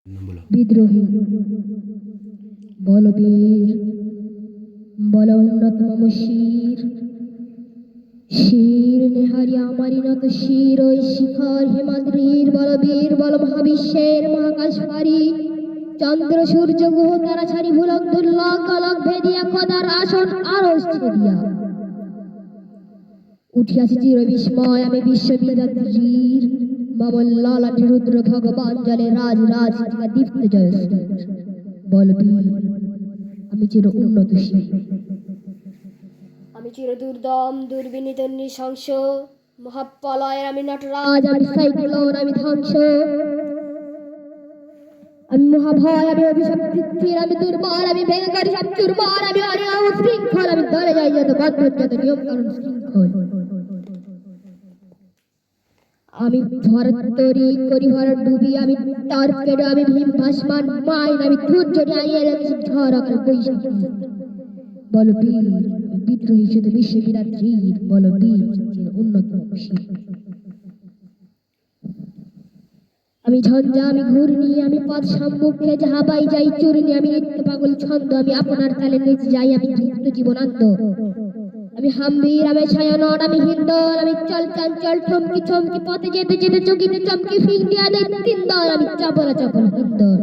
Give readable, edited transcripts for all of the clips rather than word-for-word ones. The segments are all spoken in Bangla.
বিদ্রোহী বলবীর বল উন্নত মম শির শির নেহারি আমারি নত শির ওই শিখর হিমাদ্রির বলবীর বল মহাবিশ্বের মহাকাশ পারি চন্দ্র সূর্য গ্রহ তারা ছাড়ি ভুলক দুর্লক অলক ভেদিয়া খোদার আসন আরশ ছেদিয়া উঠিয়াছি চির বিস্ময় আমি বিশ্ববিদাত্রীর মামল লালাটি রুদ্র ভগবান জলে রাজ রাজ দীপ্ত জয়শ্রী বলবীর আমি চির উন্নতশীল আমি চির দুর্দম দুর্বিনীত নৃশংস মহাপ্রলয় আমি নটরাজ আমি সাইক্লোন আমি ধ্বংস আমি মহাভয় আমি অভিশাপ পৃথিবীর আমি দুর্বল আমি ভেঙ্করি সব চুরমার আমি অনিয়ম শৃঙ্খল আমি দলে যাই যত বদ্ধ যত নিয়ম কানুন শৃঙ্খল আমি ভরত তরি করি ভরত ডুবি আমি টর্পেডো আমি ভীম ভাসমান মাইন আমি ধৈর্য নিয়ে রেখেছি ঝড় আকার বৈশাখী বলবীর বিদ্রোহী শুধু বিশ্ববিদাত্রীর বলবীর উন্নত আমি ঝঞ্ঝা আমি ঘূর্ণি আমি পথ সম্মুখে যাহা পাই যাই চূর্ণি আমি নিত্য পাগল ছন্দ আমি আপনার তালে নিচে যাই আমি যুক্ত জীবনান্ত আমি হাম্বীর আমি ছায়ানট আমি হিন্দল আমি চল চঞ্চল ঠমকি চমকি পথে যেতে যেতে চকিতে চমকি ফিন্ডিয়া দেয় তিনদল আমি চপলা চপল হিন্দল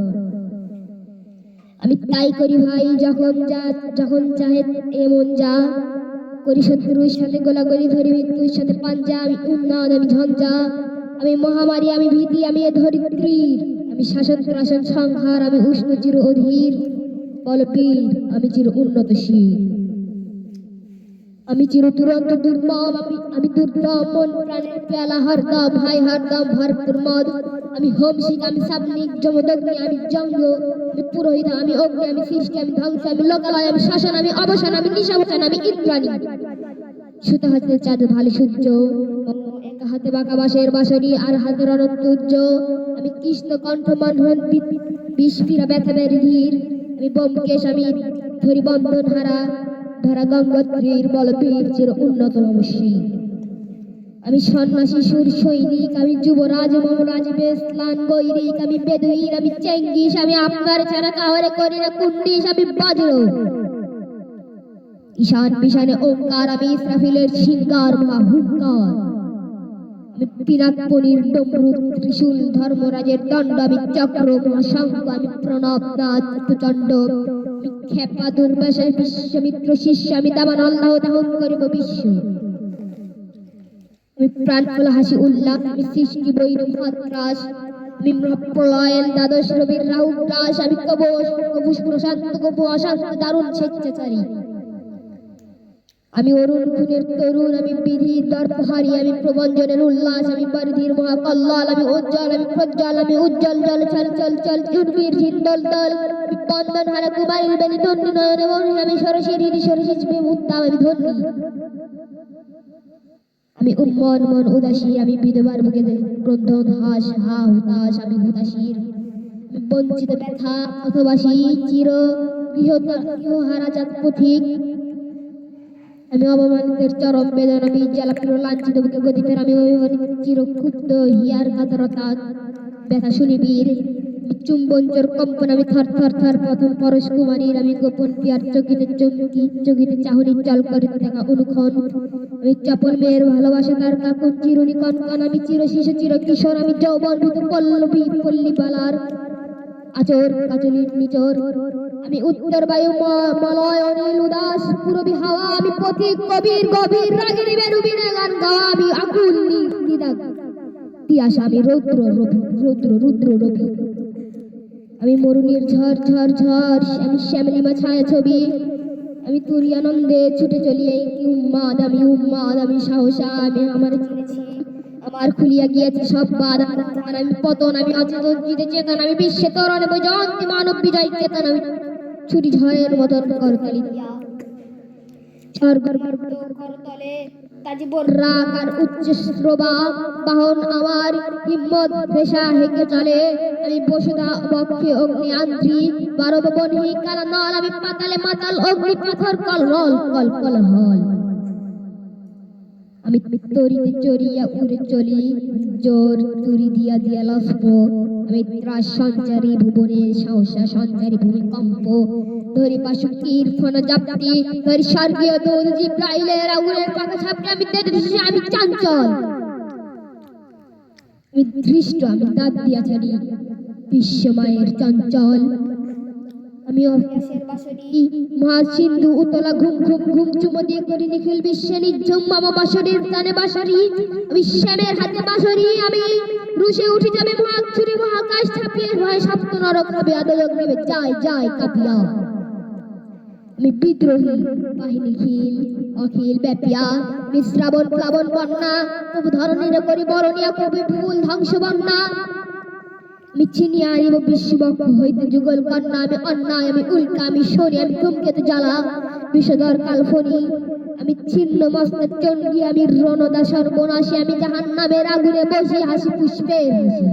আমি তাই করি ভাই যখন চাহে এমন যা করি শত্রুর সাথে গোলাগুলি ধরি মৃত্যুর সাথে পাঞ্জা আমি উন্নদ আমি ঝঞ্ঝা আমি মহামারী আমি ভীতি আমি এ ধরিত্রীর আমি শাসন ত্রাসন সংহার আমি উষ্ণ চির অধীর বলবীর আমি চির উন্নতশীল আমি চির দুরন্ত দুর্মম আমি দুর্দম মন প্রাণের পেয়ালা হরদম ভাই হরদম ভরপুর মদ আমি হোমশিক আমি সাবনিক যমদগ্নি আমি জঙ্গ আমি পুরোহিত আমি অগ্নি আমি সৃষ্টি আমি ধ্বংস আমি লোকালয় আমি শাসন আমি অবসান আমি নিশাবসান আমি ইন্দ্রাণী সুতো হাতে চাঁদ ভালো সূর্য এক হাতে বাঁকা বাঁশের বাঁশরি আর হাতে রণতুর্য আমি কৃষ্ণ কণ্ঠ মন্থন বিস্ফিরা ব্যথা ধীর আমি ব্যোমকেশ আমি ধরি বন্ধন হারা ধরা গঙ্গোত্রীর বলবীর চির উন্নত মমশী আমি সন্ন্যাসী সুর সৈনিক আমি যুবরাজ মম রাজবে স্নান গৈরিক আমি বেদুইন আমি চেঙ্গিস আমি আপনার ছাড়া কাহারে করি না কুন্ডিস আমি বজ্র ঈশান বিশানে ওঙ্কার আমি ইসরাফিলের সিংহার মহাহুঙ্কার আমি পিনাক পনির ডমরু ত্রিশূল ধর্মরাজের দণ্ড আমি চক্র মহাশঙ্খ আমি প্রণব নাথ প্রচণ্ড খেপা দুর্বাসা বিশ্বমিত্র শিষ্য আমি দামান আল্লাহ দাহন করিব বিশ্ব আমি প্রাণ খোলা হাসি উল্লাস আমি সৃষ্টি বৈরব মাত্রাস আমি মহাপ্রলয়ের দ্বাদশ রবির রাহু গ্রাস আমি কবুষ প্রশান্ত কবু অশান্ত দারুণ স্বেচ্ছাচারী আমি অরুণ খুনের তরুণ আমি বিধির দর্পহারী আমি প্রবঞ্জনের উল্লাস আমি পরিধির মহাকল্লাল আমি উজ্জ্বল আমি প্রজ্জ্বল আমি উজ্জ্বল জল চল চল চল চুরবীর ঝিন্দল দল আমি বন্ধন হারা কুমারীর বেনি ধন্যী নয়নে বর্ণী আমি সরসী হৃদি সরসী উত্তাম আমি ধন্যী আমি উন্মন মন উদাসী আমি বিধবার বুকে ক্রোধন হাস হা হুতাশ আমি হুতাশীর আমি বঞ্চিত ব্যথা অথবাসী চির গৃহহারা জাত পথিক আমি অবমানিতের চরম বেদনা বীজ জ্বালাপির লাঞ্ছিত বুকে গতি ফের আমি অভিমানিত চির ক্ষুব্ধ হিয়ার কাতরতা ব্যথা শুনিবীর চুম্বঞ্চর কম্পন আমি থর থর থর প্রথম পরশ কুমারীর আমি গোপন পিয়ার চকিতে চাহনি চল করে দেখা অনুক্ষণ আমি চপল মেয়ের ভালোবাসা তার কাকুন চিরুনি কনকন আমি চির শিশু চির কিশোর আমি যৌবন ভীত পল্লবী পল্লী বালার আচর কাচলির নিচর আমি উত্তর বায়ু মলয় অনিল উদাস পুরবী হাওয়া আমি পথিক কবির গভীর রাগিনী বেরুবিনে গান গাওয়া আমি আকুল নিদাগ তিয়াস আমি রুদ্র রবি আমি মরুনির ঝড় ঝড় ঝড় আমি শ্যামলিমা ছায়া ছবি আমি তুরিয়ানন্দে ছুটে চলি কি উন্মাদ আমি সাহসা আমি আমার চিনেছি আমার খুলিয়া গিয়েছে সব বাধা আমি পতন আমি অচেতন জিতে চেতন আমি বিশ্বে তরণে বৈজয়ন্তী মানব বিজয় চেতন আমি ছুটি ঝড়ের মতন করতালি দিয়া করতলে তাজিবর রাগ আর উচ্চ শ্রবা বাহন আমার হিম্মত ভেসা হেঁকে চলে আমি বসুধা বক্ষে অগ্নি আন্ধ্রি বারব বনি কালা নল আমি পাতালে মাতাল অগ্নি পাথর কল হল আমি তরিতে চড়িয়া উড়ে চলি জোর তুরি দিয়া দিয়া লস্প, আমি ত্রাস সঞ্চারী ভুবনের সহসা সঞ্চারী ভূমিকম্প, ধরি পাশুকির ফনা জাপটি, ধরি স্বর্গীয় দূত জিব্রাইলের আগুনের পাখা ছাপটি, আমি তেজস্বী, আমি চাঞ্চল, আমি ধৃষ্ট, আমি দাঁত দিয়া ছাড়ি বিশ্বমায়ের চঞ্চল, আমি অভ্যাসের বাসরি মহাসিন্ধু উতলা ঘুম ঘুম ঘুম চুমো দিয়ে করি নিখিল বিশ্বে নিঝুম মামা বাসরের টানে বাসরি, আমি শ্যামের হাতে বাসরি, আমি রুশে উঠি যাবে মহাছুরি মহাকাশ ছাপিয়ে ভয় সপ্ত নরক হবে আদলক নেবে যায় যায় কাঁপিয়া, আমি বিদ্রোহী বাহিনীহীন অখিল ব্যাপিয়া, আমি শ্রাবণ প্লাবন বন্যা তবু ধরনের করি বরণিয়া কবি ফুল ধ্বংস বন্যা, আমি চিনিয়া আনিব বিশ্ববক্ষ হইতে যুগল কন্যা, আমি অন্যায়, আমি উল্কা, আমি শনি, আমি ধূমকেতু জ্বালা বিষধর কালফনি, আমি ছিন্ন মস্তক চণ্ডী, আমি রণদা সর্বনাশী, আমি জাহান্নামের আগুনে বসে হাসি পুষ্পের হাসি।